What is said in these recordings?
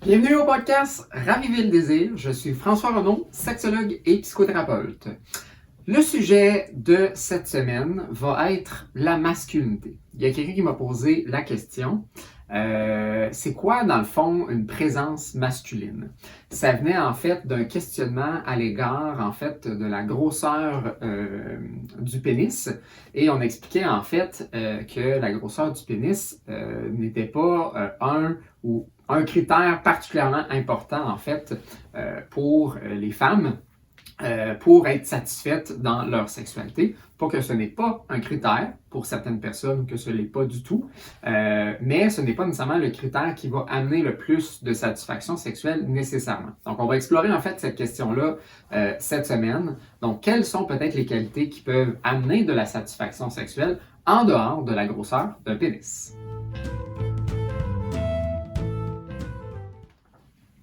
Bienvenue au podcast Raviver le désir. Je suis François Renaud, sexologue et psychothérapeute. Le sujet de cette semaine va être la masculinité. Il y a quelqu'un qui m'a posé la question, c'est quoi dans le fond une présence masculine? Ça venait en fait d'un questionnement à l'égard en fait de la grosseur du pénis et on expliquait en fait que la grosseur du pénis n'était pas un critère particulièrement important en fait pour les femmes pour être satisfaites dans leur sexualité. Pas que ce n'est pas un critère pour certaines personnes, que ce n'est pas du tout, mais ce n'est pas nécessairement le critère qui va amener le plus de satisfaction sexuelle nécessairement. Donc, on va explorer en fait cette question-là cette semaine. Donc, quelles sont peut-être les qualités qui peuvent amener de la satisfaction sexuelle en dehors de la grosseur d'un pénis?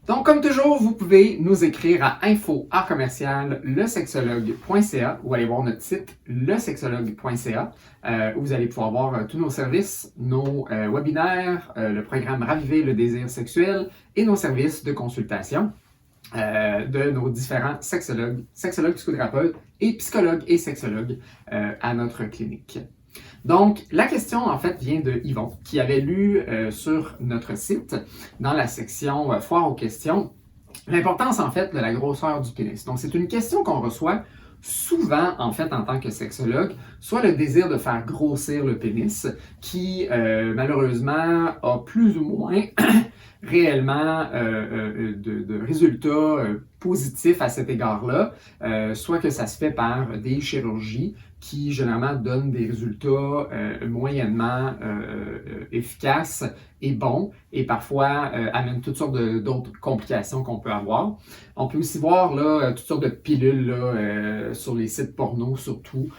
Donc, comme toujours, vous pouvez nous écrire à info@lesexologue.ca ou aller voir notre site lesexologue.ca où vous allez pouvoir voir tous nos services, nos webinaires, le programme Raviver le désir sexuel et nos services de consultation de nos différents sexologues, psychothérapeutes et psychologues et sexologues à notre clinique. Donc, la question, en fait, vient de Yvon, qui avait lu sur notre site, dans la section Foire aux questions, l'importance, en fait, de la grosseur du pénis. Donc, c'est une question qu'on reçoit souvent, en fait, en tant que sexologue, soit le désir de faire grossir le pénis, qui, malheureusement, a plus ou moins réellement de résultats positifs à cet égard-là, soit que ça se fait par des chirurgies qui généralement donnent des résultats moyennement efficaces et bons, et parfois amènent toutes sortes d'autres complications qu'on peut avoir. On peut aussi voir là, toutes sortes de pilules là, sur les sites porno surtout,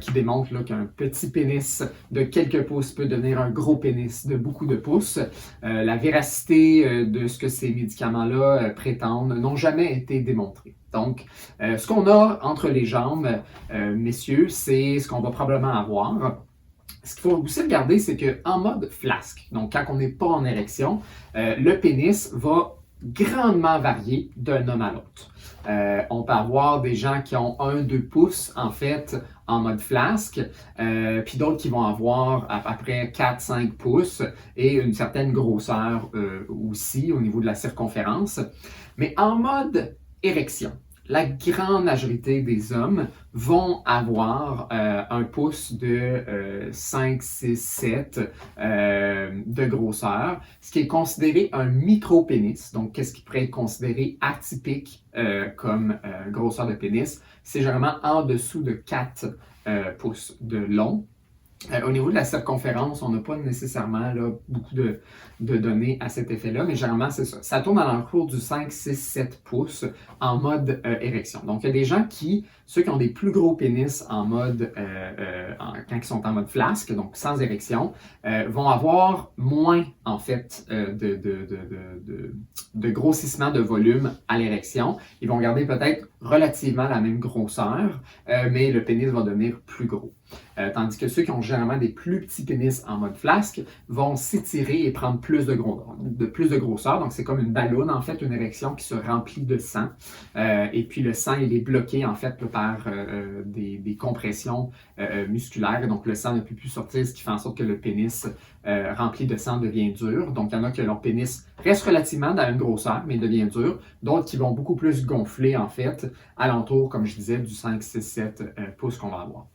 qui démontrent là, qu'un petit pénis de quelques pouces peut devenir un gros pénis de beaucoup de pouces. La véracité de ce que ces médicaments-là prétendent n'ont jamais été démontrés. Donc, ce qu'on a entre les jambes, messieurs, c'est ce qu'on va probablement avoir. Ce qu'il faut aussi regarder, c'est qu'en mode flasque, donc quand on n'est pas en érection, le pénis va grandement varier d'un homme à l'autre. On peut avoir des gens qui ont 1-2 pouces, en fait, en mode flasque, puis d'autres qui vont avoir à peu près 4-5 pouces et une certaine grosseur aussi au niveau de la circonférence. Mais en mode érection, la grande majorité des hommes vont avoir un pouce de 5, 6, 7 de grosseur, ce qui est considéré un micro-pénis. Donc, qu'est-ce qui pourrait être considéré atypique comme grosseur de pénis? C'est généralement en dessous de 4 pouces de long. Au niveau de la circonférence, on n'a pas nécessairement là, beaucoup de données à cet effet-là, mais généralement, c'est ça. Ça tourne à l'entour du 5, 6, 7 pouces en mode érection. Donc, il y a des gens ceux qui ont des plus gros pénis en mode, quand ils sont en mode flasque, donc sans érection, vont avoir moins, en fait, de grossissement de volume à l'érection. Ils vont garder peut-être relativement la même grosseur, mais le pénis va devenir plus gros. Tandis que ceux qui ont généralement des plus petits pénis en mode flasque vont s'étirer et prendre plus de grosseur. Donc, c'est comme une balloune, en fait, une érection qui se remplit de sang. Et puis, le sang, il est bloqué, en fait, par des compressions musculaires. Donc, le sang ne peut plus sortir, ce qui fait en sorte que le pénis rempli de sang devient dur. Donc, il y en a que leur pénis reste relativement dans une grosseur, mais devient dur. D'autres qui vont beaucoup plus gonfler, en fait, alentour, comme je disais, du 5, 6, 7 pouces qu'on va avoir.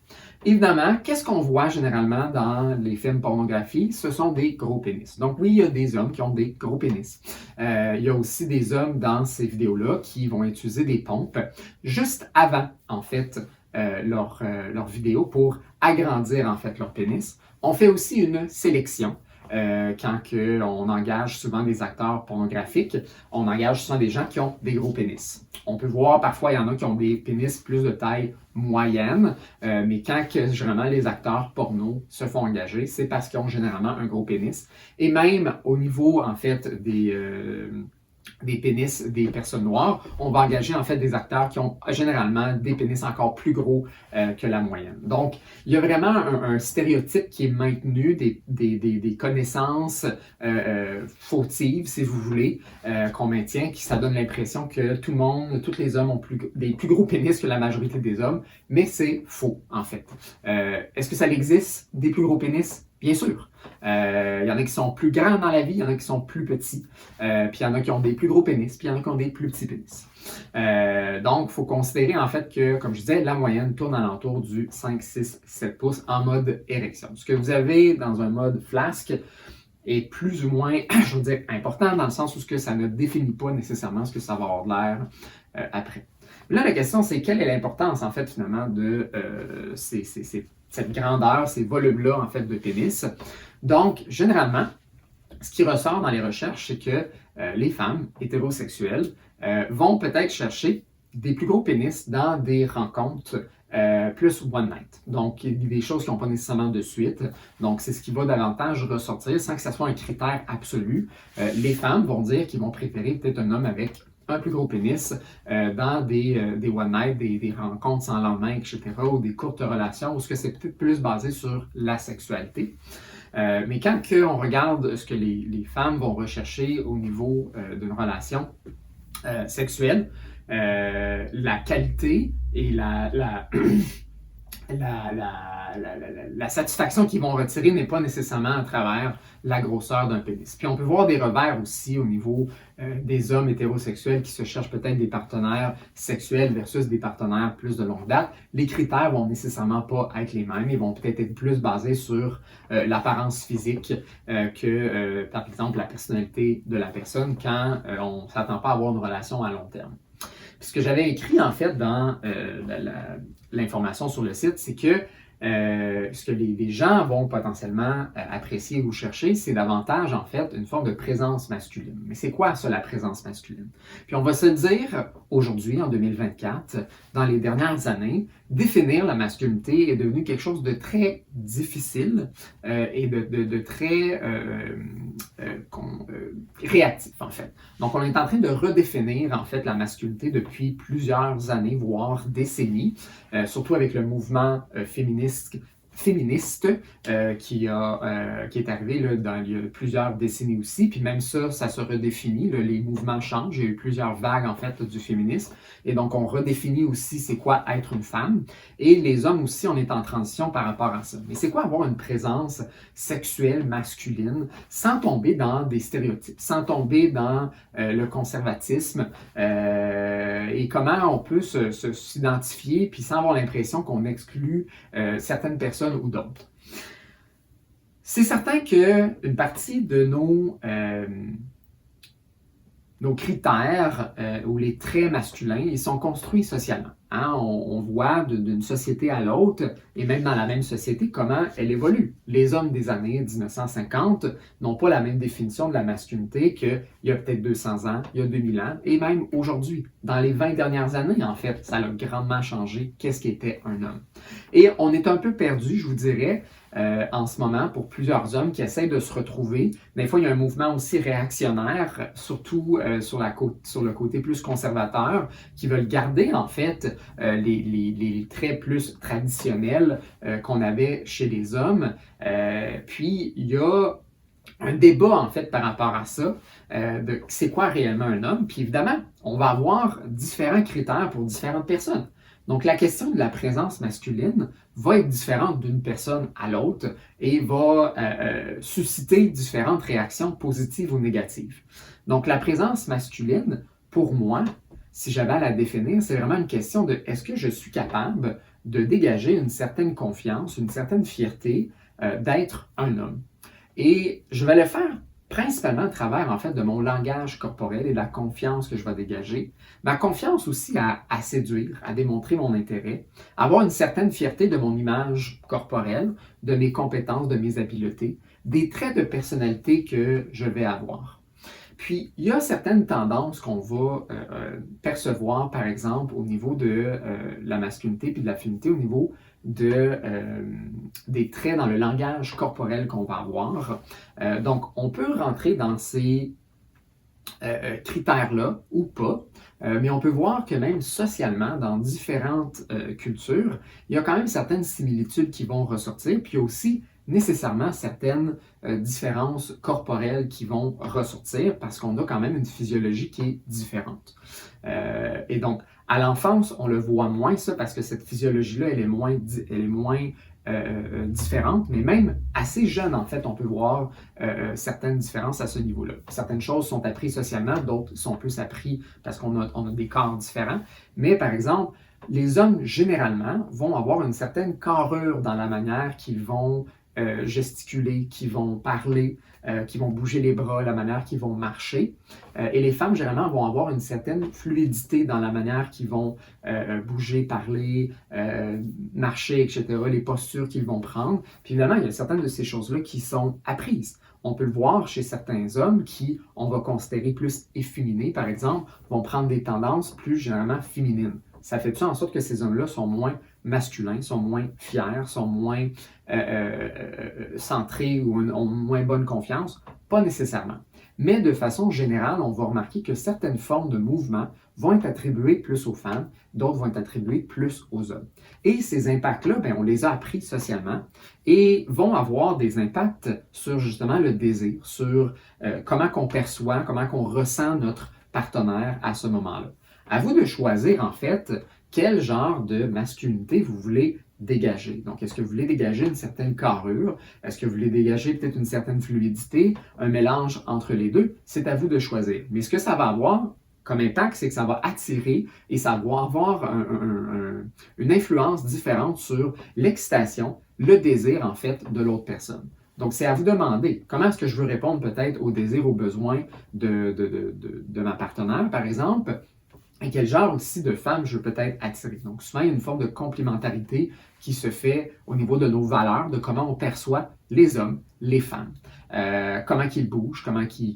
Évidemment, qu'est-ce qu'on voit généralement dans les films pornographie? Ce sont des gros pénis. Donc oui, il y a des hommes qui ont des gros pénis. Il y a aussi des hommes dans ces vidéos-là qui vont utiliser des pompes juste avant, en fait, leur vidéo pour agrandir, en fait, leur pénis. On fait aussi une sélection. Quand on engage souvent des acteurs pornographiques, on engage souvent des gens qui ont des gros pénis. On peut voir parfois, il y en a qui ont des pénis plus de taille moyenne, mais quand généralement les acteurs porno se font engager, c'est parce qu'ils ont généralement un gros pénis. Et même au niveau, en fait, des pénis des personnes noires, on va engager en fait des acteurs qui ont généralement des pénis encore plus gros que la moyenne. Donc, il y a vraiment un stéréotype qui est maintenu, des connaissances fautives, si vous voulez, qu'on maintient, qui ça donne l'impression que tout le monde, tous les hommes ont des plus gros pénis que la majorité des hommes, mais c'est faux en fait. Est-ce que ça existe, des plus gros pénis? Bien sûr. Il y en a qui sont plus grands dans la vie, il y en a qui sont plus petits, puis il y en a qui ont des plus gros pénis, puis il y en a qui ont des plus petits pénis. Donc, il faut considérer en fait que, comme je disais, la moyenne tourne alentour du 5, 6, 7 pouces en mode érection. Ce que vous avez dans un mode flasque est plus ou moins, je veux dire, important dans le sens où ça ne définit pas nécessairement ce que ça va avoir de l'air après. Là, la question, c'est quelle est l'importance, en fait, finalement, de cette grandeur, ces volumes-là, en fait, de pénis. Donc, généralement, ce qui ressort dans les recherches, c'est que les femmes hétérosexuelles vont peut-être chercher des plus gros pénis dans des rencontres plus one night. Donc, il y a des choses qui n'ont pas nécessairement de suite. Donc, c'est ce qui va davantage ressortir sans que ça soit un critère absolu. Les femmes vont dire qu'ils vont préférer peut-être un homme avec un plus gros pénis dans des one night, des rencontres sans lendemain, etc., ou des courtes relations, où c'est peut-être plus basé sur la sexualité. Mais quand on regarde ce que les femmes vont rechercher au niveau d'une relation sexuelle, la qualité et la satisfaction qu'ils vont retirer n'est pas nécessairement à travers la grosseur d'un pénis. Puis on peut voir des revers aussi au niveau des hommes hétérosexuels qui se cherchent peut-être des partenaires sexuels versus des partenaires plus de longue date. Les critères vont nécessairement pas être les mêmes. Ils vont peut-être être plus basés sur l'apparence physique que, par exemple, la personnalité de la personne quand on ne s'attend pas à avoir une relation à long terme. Puis ce que j'avais écrit en fait dans l'information sur le site, c'est que ce que les gens vont potentiellement apprécier ou chercher, c'est davantage en fait une forme de présence masculine. Mais c'est quoi ça, la présence masculine? Puis on va se dire aujourd'hui, en 2024, dans les dernières années, définir la masculinité est devenu quelque chose de très difficile et de très réactif en fait. Donc on est en train de redéfinir en fait la masculinité depuis plusieurs années, voire décennies, surtout avec le mouvement féministe qui est arrivé là, il y a plusieurs décennies aussi, puis même ça se redéfinit, là, les mouvements changent, il y a eu plusieurs vagues en fait du féminisme, et donc on redéfinit aussi c'est quoi être une femme, et les hommes aussi, on est en transition par rapport à ça. Mais c'est quoi avoir une présence sexuelle masculine sans tomber dans des stéréotypes, sans tomber dans le conservatisme, et comment on peut s'identifier, puis sans avoir l'impression qu'on exclut certaines personnes ou d'autres. C'est certain qu'une partie de nos critères ou les traits masculins, ils sont construits socialement. Hein? On voit d'une société à l'autre, et même dans la même société, comment elle évolue. Les hommes des années 1950 n'ont pas la même définition de la masculinité qu'il y a peut-être 200 ans, il y a 2000 ans, et même aujourd'hui. Dans les 20 dernières années, en fait, ça a grandement changé qu'est-ce qu'était un homme. Et on est un peu perdu, je vous dirais, en ce moment pour plusieurs hommes qui essayent de se retrouver. Des fois, il y a un mouvement aussi réactionnaire, surtout sur le côté plus conservateur, qui veulent garder en fait les traits plus traditionnels qu'on avait chez les hommes. Puis, il y a un débat en fait par rapport à ça, de c'est quoi réellement un homme. Puis évidemment, on va avoir différents critères pour différentes personnes. Donc, la question de la présence masculine va être différente d'une personne à l'autre et va susciter différentes réactions positives ou négatives. Donc, la présence masculine, pour moi, si j'avais à la définir, c'est vraiment une question de est-ce que je suis capable de dégager une certaine confiance, une certaine fierté d'être un homme. Et je vais le faire principalement à travers, en fait, de mon langage corporel et de la confiance que je vais dégager. Ma confiance aussi à séduire, à démontrer mon intérêt, avoir une certaine fierté de mon image corporelle, de mes compétences, de mes habiletés, des traits de personnalité que je vais avoir. Puis, il y a certaines tendances qu'on va percevoir, par exemple, au niveau de la masculinité puis de la féminité, au niveau des traits dans le langage corporel qu'on va avoir. Donc, on peut rentrer dans ces critères-là ou pas. Mais on peut voir que même socialement, dans différentes cultures, il y a quand même certaines similitudes qui vont ressortir, puis aussi nécessairement certaines différences corporelles qui vont ressortir parce qu'on a quand même une physiologie qui est différente. Et donc, à l'enfance, on le voit moins ça parce que cette physiologie-là, elle est moins différente, mais même assez jeune, en fait, on peut voir certaines différences à ce niveau-là. Certaines choses sont apprises socialement, d'autres sont plus apprises parce on a des corps différents. Mais par exemple, les hommes, généralement, vont avoir une certaine carrure dans la manière qu'ils vont gesticuler, qu'ils vont parler, qu'ils vont bouger les bras, la manière qu'ils vont marcher. Et les femmes, généralement, vont avoir une certaine fluidité dans la manière qu'ils vont bouger, parler, marcher, etc., les postures qu'ils vont prendre. Puis évidemment, il y a certaines de ces choses-là qui sont apprises. On peut le voir chez certains hommes qui, on va considérer plus efféminés, par exemple, vont prendre des tendances plus généralement féminines. Ça fait en sorte que ces hommes-là sont moins masculins, sont moins fiers, sont moins centrés ou ont moins bonne confiance? Pas nécessairement. Mais de façon générale, on va remarquer que certaines formes de mouvement vont être attribuées plus aux femmes, d'autres vont être attribuées plus aux hommes. Et ces impacts-là, bien, on les a appris socialement et vont avoir des impacts sur justement le désir, sur comment qu'on perçoit, comment qu'on ressent notre partenaire à ce moment-là. À vous de choisir, en fait, quel genre de masculinité vous voulez dégager. Donc, est-ce que vous voulez dégager une certaine carrure? Est-ce que vous voulez dégager peut-être une certaine fluidité? Un mélange entre les deux? C'est à vous de choisir. Mais ce que ça va avoir comme impact, c'est que ça va attirer et ça va avoir une influence différente sur l'excitation, le désir, en fait, de l'autre personne. Donc, c'est à vous demander comment est-ce que je veux répondre peut-être aux désirs, aux besoins de ma partenaire, par exemple, et quel genre aussi de femme je veux peut-être attirer. Donc, souvent, il y a une forme de complémentarité qui se fait au niveau de nos valeurs, de comment on perçoit les hommes, les femmes, comment ils bougent,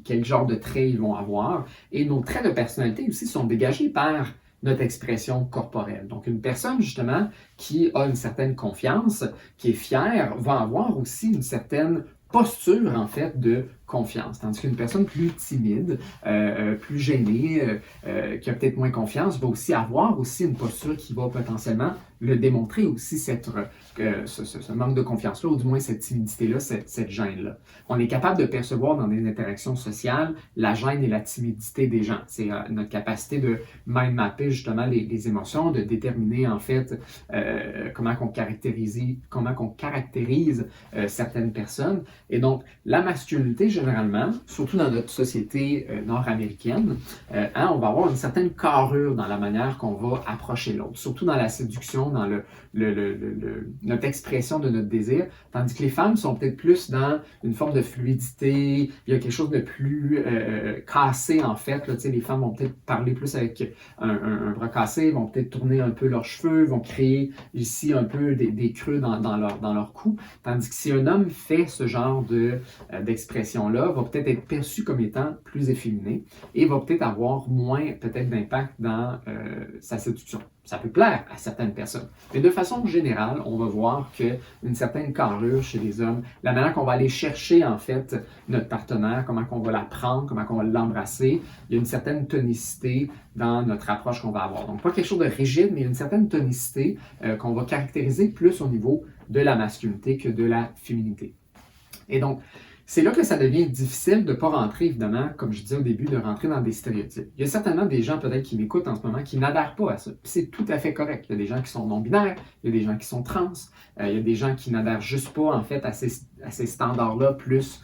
quel genre de traits ils vont avoir. Et nos traits de personnalité aussi sont dégagés par notre expression corporelle. Donc, une personne, justement, qui a une certaine confiance, qui est fière, va avoir aussi une certaine posture, en fait, de confiance. Tandis qu'une personne plus timide, plus gênée, qui a peut-être moins confiance, va aussi avoir aussi une posture qui va potentiellement le démontrer aussi ce manque de confiance-là, ou du moins cette timidité-là, cette gêne-là. On est capable de percevoir dans des interactions sociales la gêne et la timidité des gens. C'est notre capacité de mind mapper justement les émotions, de déterminer en fait comment on caractérise certaines personnes. Et donc, la masculinité, généralement, surtout dans notre société nord-américaine, on va avoir une certaine carrure dans la manière qu'on va approcher l'autre, surtout dans la séduction, dans notre expression de notre désir, tandis que les femmes sont peut-être plus dans une forme de fluidité, il y a quelque chose de plus cassé en fait. Là, les femmes vont peut-être parler plus avec un bras cassé, vont peut-être tourner un peu leurs cheveux, vont créer ici un peu des creux dans leur cou, tandis que si un homme fait ce genre d'expression-là, va peut-être être perçu comme étant plus efféminé et va peut-être avoir moins peut-être d'impact dans sa séduction. Ça peut plaire à certaines personnes. Mais de façon générale, on va voir qu'une certaine carrure chez les hommes, la manière qu'on va aller chercher en fait notre partenaire, comment qu'on va la prendre, comment qu'on va l'embrasser, il y a une certaine tonicité dans notre approche qu'on va avoir. Donc pas quelque chose de rigide, mais une certaine tonicité qu'on va caractériser plus au niveau de la masculinité que de la féminité. Et donc, c'est là que ça devient difficile de ne pas rentrer, évidemment, comme je disais au début, de rentrer dans des stéréotypes. Il y a certainement des gens peut-être qui m'écoutent en ce moment qui n'adhèrent pas à ça. C'est tout à fait correct. Il y a des gens qui sont non-binaires, il y a des gens qui sont trans, il y a des gens qui n'adhèrent juste pas en fait à ces standards-là plus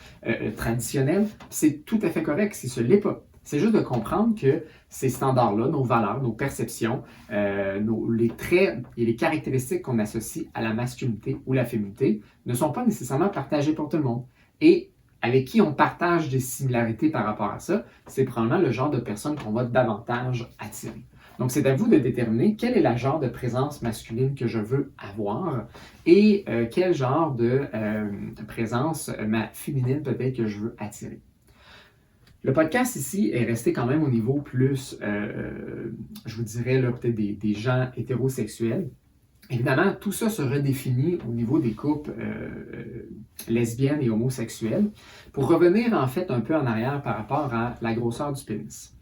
traditionnels. C'est tout à fait correct si ce n'est pas. C'est juste de comprendre que ces standards-là, nos valeurs, nos perceptions, les traits et les caractéristiques qu'on associe à la masculinité ou la féminité ne sont pas nécessairement partagés pour tout le monde. Et avec qui on partage des similarités par rapport à ça, c'est probablement le genre de personne qu'on va davantage attirer. Donc, c'est à vous de déterminer quel est le genre de présence masculine que je veux avoir et quel genre de présence féminine peut-être que je veux attirer. Le podcast ici est resté quand même au niveau plus, je vous dirais, là, peut-être des gens hétérosexuels. Évidemment, tout ça se redéfinit au niveau des couples lesbiennes et homosexuels. Pour revenir en fait un peu en arrière par rapport à la grosseur du pénis.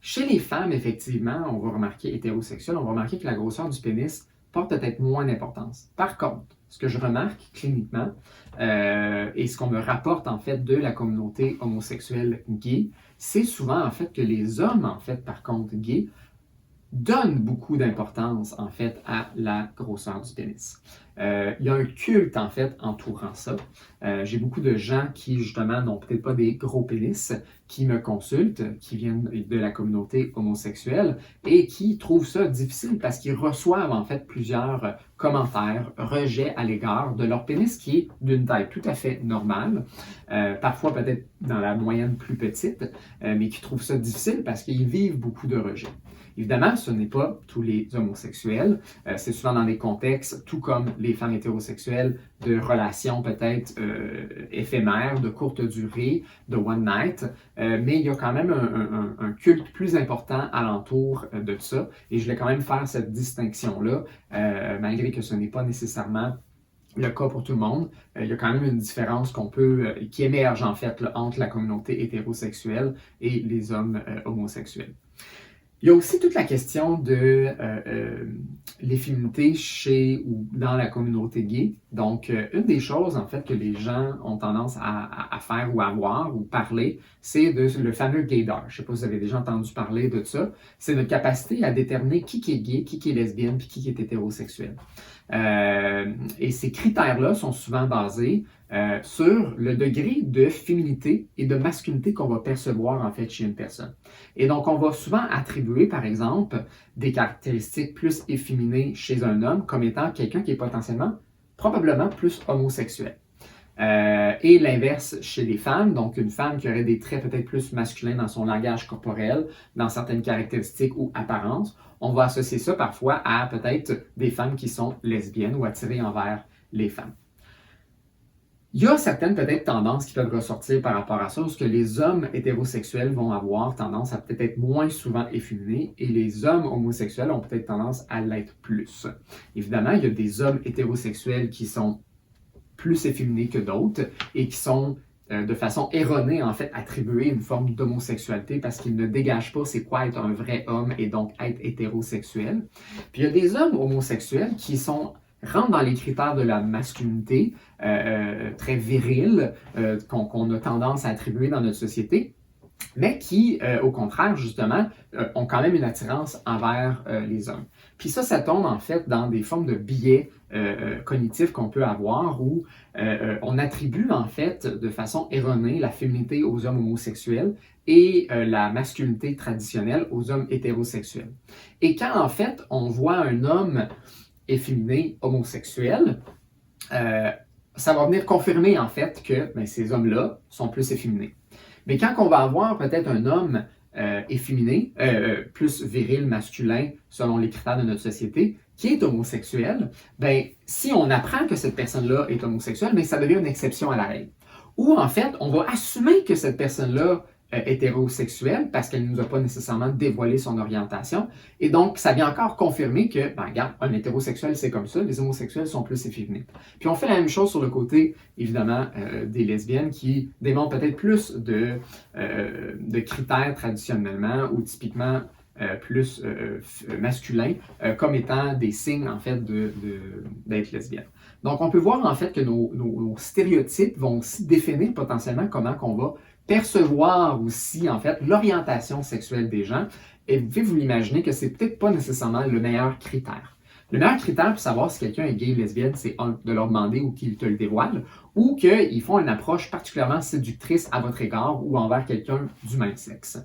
Chez les femmes, effectivement, on va remarquer, hétérosexuelles, on va remarquer que la grosseur du pénis porte peut-être moins d'importance. Par contre, ce que je remarque cliniquement, et ce qu'on me rapporte en fait de la communauté homosexuelle gay, c'est souvent en fait que les hommes, en fait, par contre, gays, donne beaucoup d'importance, en fait, à la grosseur du pénis. Il y a un culte, en fait, entourant ça. J'ai beaucoup de gens qui, justement, n'ont peut-être pas des gros pénis, qui me consultent, qui viennent de la communauté homosexuelle et qui trouvent ça difficile parce qu'ils reçoivent, en fait, plusieurs commentaires, rejets à l'égard de leur pénis qui est d'une taille tout à fait normale, parfois peut-être dans la moyenne plus petite, mais qui trouvent ça difficile parce qu'ils vivent beaucoup de rejets. Évidemment, ce n'est pas tous les homosexuels. C'est souvent dans des contextes, tout comme les femmes hétérosexuelles, de relations peut-être éphémères, de courte durée, de one night. Mais il y a quand même un culte plus important alentour de ça. Et je voulais quand même faire cette distinction-là, malgré que ce n'est pas nécessairement le cas pour tout le monde. Il y a quand même une différence qui émerge en fait là, entre la communauté hétérosexuelle et les hommes homosexuels. Il y a aussi toute la question de l'efféminité chez ou dans la communauté gay. Donc, une des choses, en fait, que les gens ont tendance à faire ou à voir ou parler, c'est le fameux gaydar. Je ne sais pas si vous avez déjà entendu parler de ça. C'est notre capacité à déterminer qui est gay, qui est lesbienne, puis qui est hétérosexuel. Et ces critères-là sont souvent basés sur le degré de féminité et de masculinité qu'on va percevoir en fait chez une personne. Et donc, on va souvent attribuer, par exemple, des caractéristiques plus efféminées chez un homme comme étant quelqu'un qui est potentiellement, probablement plus homosexuel. Et l'inverse chez les femmes, donc une femme qui aurait des traits peut-être plus masculins dans son langage corporel, dans certaines caractéristiques ou apparences, on va associer ça parfois à peut-être des femmes qui sont lesbiennes ou attirées envers les femmes. Il y a certaines peut-être tendances qui peuvent ressortir par rapport à ça, parce que les hommes hétérosexuels vont avoir tendance à peut-être être moins souvent efféminés et les hommes homosexuels ont peut-être tendance à l'être plus. Évidemment, il y a des hommes hétérosexuels qui sont plus efféminés que d'autres et qui sont de façon erronée, en fait, attribués une forme d'homosexualité parce qu'ils ne dégagent pas c'est quoi être un vrai homme et donc être hétérosexuel. Puis il y a des hommes homosexuels qui rentrent dans les critères de la masculinité très virile qu'on a tendance à attribuer dans notre société, mais qui, au contraire, justement, ont quand même une attirance envers les hommes. Puis ça tombe en fait dans des formes de biais cognitifs qu'on peut avoir où on attribue en fait de façon erronée la féminité aux hommes homosexuels et la masculinité traditionnelle aux hommes hétérosexuels. Et quand en fait on voit un homme efféminé homosexuel, ça va venir confirmer en fait que ces hommes-là sont plus efféminés. Mais quand on va avoir peut-être un homme efféminé, plus viril, masculin, selon les critères de notre société, qui est homosexuel, si on apprend que cette personne-là est homosexuelle, ça devient une exception à la règle. Ou en fait, on va assumer que cette personne-là hétérosexuelle parce qu'elle ne nous a pas nécessairement dévoilé son orientation. Et donc, ça vient encore confirmer que, regarde, un hétérosexuel, c'est comme ça, les homosexuels sont plus efféminés. Puis on fait la même chose sur le côté, évidemment, des lesbiennes qui démontrent peut-être plus de critères traditionnellement ou typiquement plus masculins comme étant des signes, en fait, d'être lesbienne. Donc, on peut voir, en fait, que nos stéréotypes vont aussi définir potentiellement comment qu'on va percevoir aussi, en fait, l'orientation sexuelle des gens. Et vous pouvez vous l'imaginer que c'est peut-être pas nécessairement le meilleur critère. Le meilleur critère pour savoir si quelqu'un est gay ou lesbienne, c'est de leur demander ou qu'ils te le dévoilent, ou qu'ils font une approche particulièrement séductrice à votre égard ou envers quelqu'un du même sexe.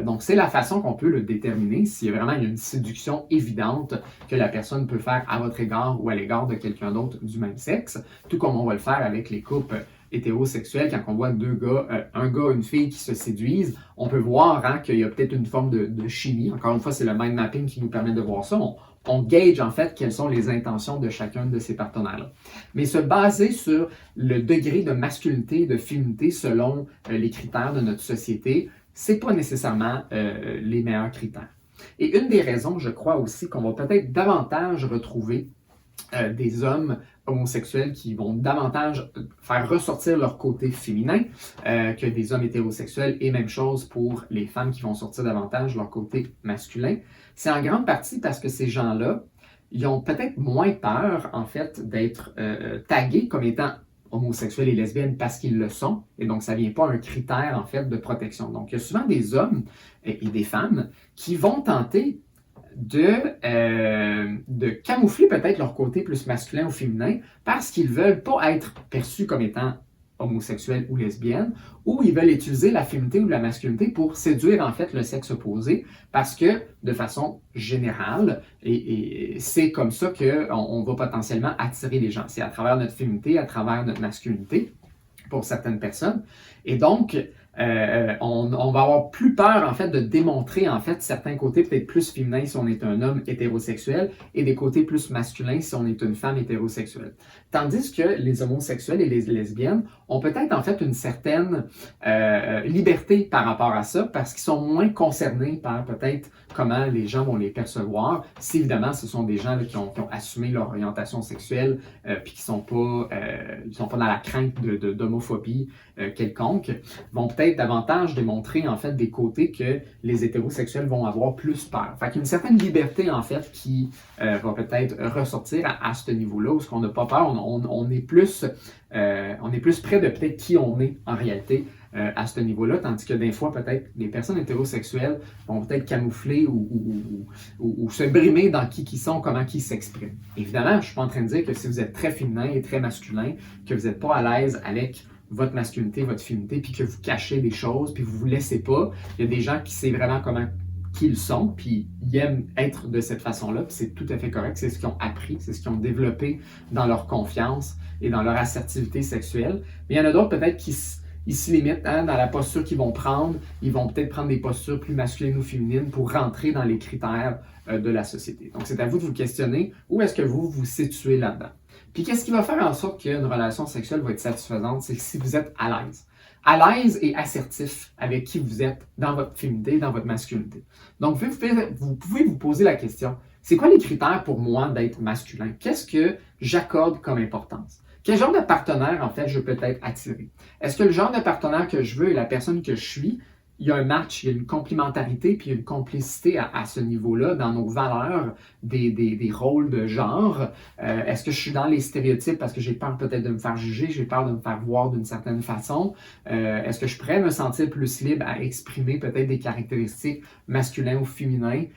Donc, c'est la façon qu'on peut le déterminer, si vraiment il y a une séduction évidente que la personne peut faire à votre égard ou à l'égard de quelqu'un d'autre du même sexe, tout comme on va le faire avec les couples hétérosexuels, quand on voit un gars, une fille qui se séduisent, on peut voir qu'il y a peut-être une forme de chimie. Encore une fois, c'est le mind mapping qui nous permet de voir ça. On gauge en fait quelles sont les intentions de chacun de ces partenaires-là. Mais se baser sur le degré de masculinité et de féminité selon les critères de notre société, c'est pas nécessairement les meilleurs critères. Et une des raisons, je crois aussi, qu'on va peut-être davantage retrouver des hommes homosexuels qui vont davantage faire ressortir leur côté féminin que des hommes hétérosexuels, et même chose pour les femmes qui vont sortir davantage leur côté masculin. C'est en grande partie parce que ces gens-là, ils ont peut-être moins peur, en fait, d'être tagués comme étant homosexuels et lesbiennes parce qu'ils le sont, et donc ça ne vient pas un critère, en fait, de protection. Donc, il y a souvent des hommes et des femmes qui vont tenter de camoufler peut-être leur côté plus masculin ou féminin parce qu'ils ne veulent pas être perçus comme étant homosexuels ou lesbiennes, ou ils veulent utiliser la féminité ou la masculinité pour séduire en fait le sexe opposé, parce que de façon générale, et c'est comme ça qu'on va potentiellement attirer les gens. C'est à travers notre féminité, à travers notre masculinité pour certaines personnes. Et donc, on va avoir plus peur en fait de démontrer en fait certains côtés peut-être plus féminins si on est un homme hétérosexuel et des côtés plus masculins si on est une femme hétérosexuelle. Tandis que les homosexuels et les lesbiennes ont peut-être en fait une certaine liberté par rapport à ça parce qu'ils sont moins concernés par peut-être comment les gens vont les percevoir. Si évidemment ce sont des gens là, qui ont assumé leur orientation sexuelle puis qui sont pas dans la crainte d'homophobie quelconque, vont peut-être davantage démontrer en fait des côtés que les hétérosexuels vont avoir plus peur. Fait qu'il y a une certaine liberté en fait qui va peut-être ressortir à ce niveau-là, où on n'a pas peur, on est plus près de peut-être qui on est en réalité à ce niveau-là, tandis que des fois peut-être les personnes hétérosexuelles vont peut-être camoufler ou se brimer dans qui ils sont, comment ils s'expriment. Évidemment, je ne suis pas en train de dire que si vous êtes très féminin et très masculin, que vous n'êtes pas à l'aise avec votre masculinité, votre féminité, puis que vous cachez des choses, puis vous vous laissez pas. Il y a des gens qui savent vraiment comment qu'ils sont, puis ils aiment être de cette façon-là, puis c'est tout à fait correct. C'est ce qu'ils ont appris, c'est ce qu'ils ont développé dans leur confiance et dans leur assertivité sexuelle. Mais il y en a d'autres peut-être qui se limitent dans la posture qu'ils vont prendre. Ils vont peut-être prendre des postures plus masculines ou féminines pour rentrer dans les critères de la société. Donc, c'est à vous de vous questionner où est-ce que vous vous situez là-dedans. Puis, qu'est-ce qui va faire en sorte qu'une relation sexuelle va être satisfaisante? C'est si vous êtes à l'aise. À l'aise et assertif avec qui vous êtes dans votre féminité, dans votre masculinité. Donc, vous pouvez vous poser la question, c'est quoi les critères pour moi d'être masculin? Qu'est-ce que j'accorde comme importance? Quel genre de partenaire, en fait, je peux être attiré? Est-ce que le genre de partenaire que je veux et la personne que je suis, il y a un match, il y a une complémentarité, puis il y a une complicité à ce niveau-là dans nos valeurs des rôles de genre? Est-ce que je suis dans les stéréotypes parce que j'ai peur peut-être de me faire juger, j'ai peur de me faire voir d'une certaine façon? Est-ce que je pourrais me sentir plus libre à exprimer peut-être des caractéristiques masculines ou féminines,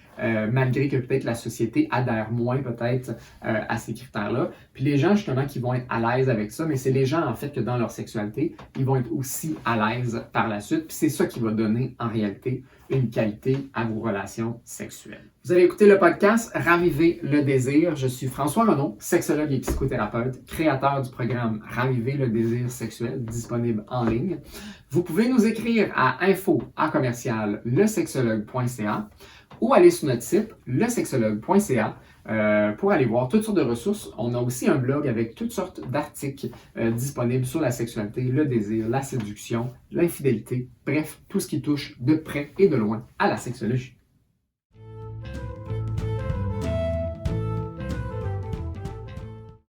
malgré que peut-être la société adhère moins peut-être à ces critères-là? Puis les gens justement qui vont être à l'aise avec ça, mais c'est les gens en fait que dans leur sexualité, ils vont être aussi à l'aise par la suite. Puis c'est ça qui va donner en réalité une qualité à vos relations sexuelles. Vous avez écouté le podcast Raviver le désir. Je suis François Renaud, sexologue et psychothérapeute, créateur du programme Raviver le désir sexuel, disponible en ligne. Vous pouvez nous écrire à info@lesexologue.ca ou aller sur notre site lesexologue.ca pour aller voir toutes sortes de ressources. On a aussi un blog avec toutes sortes d'articles disponibles sur la sexualité, le désir, la séduction, l'infidélité, bref, tout ce qui touche de près et de loin à la sexologie.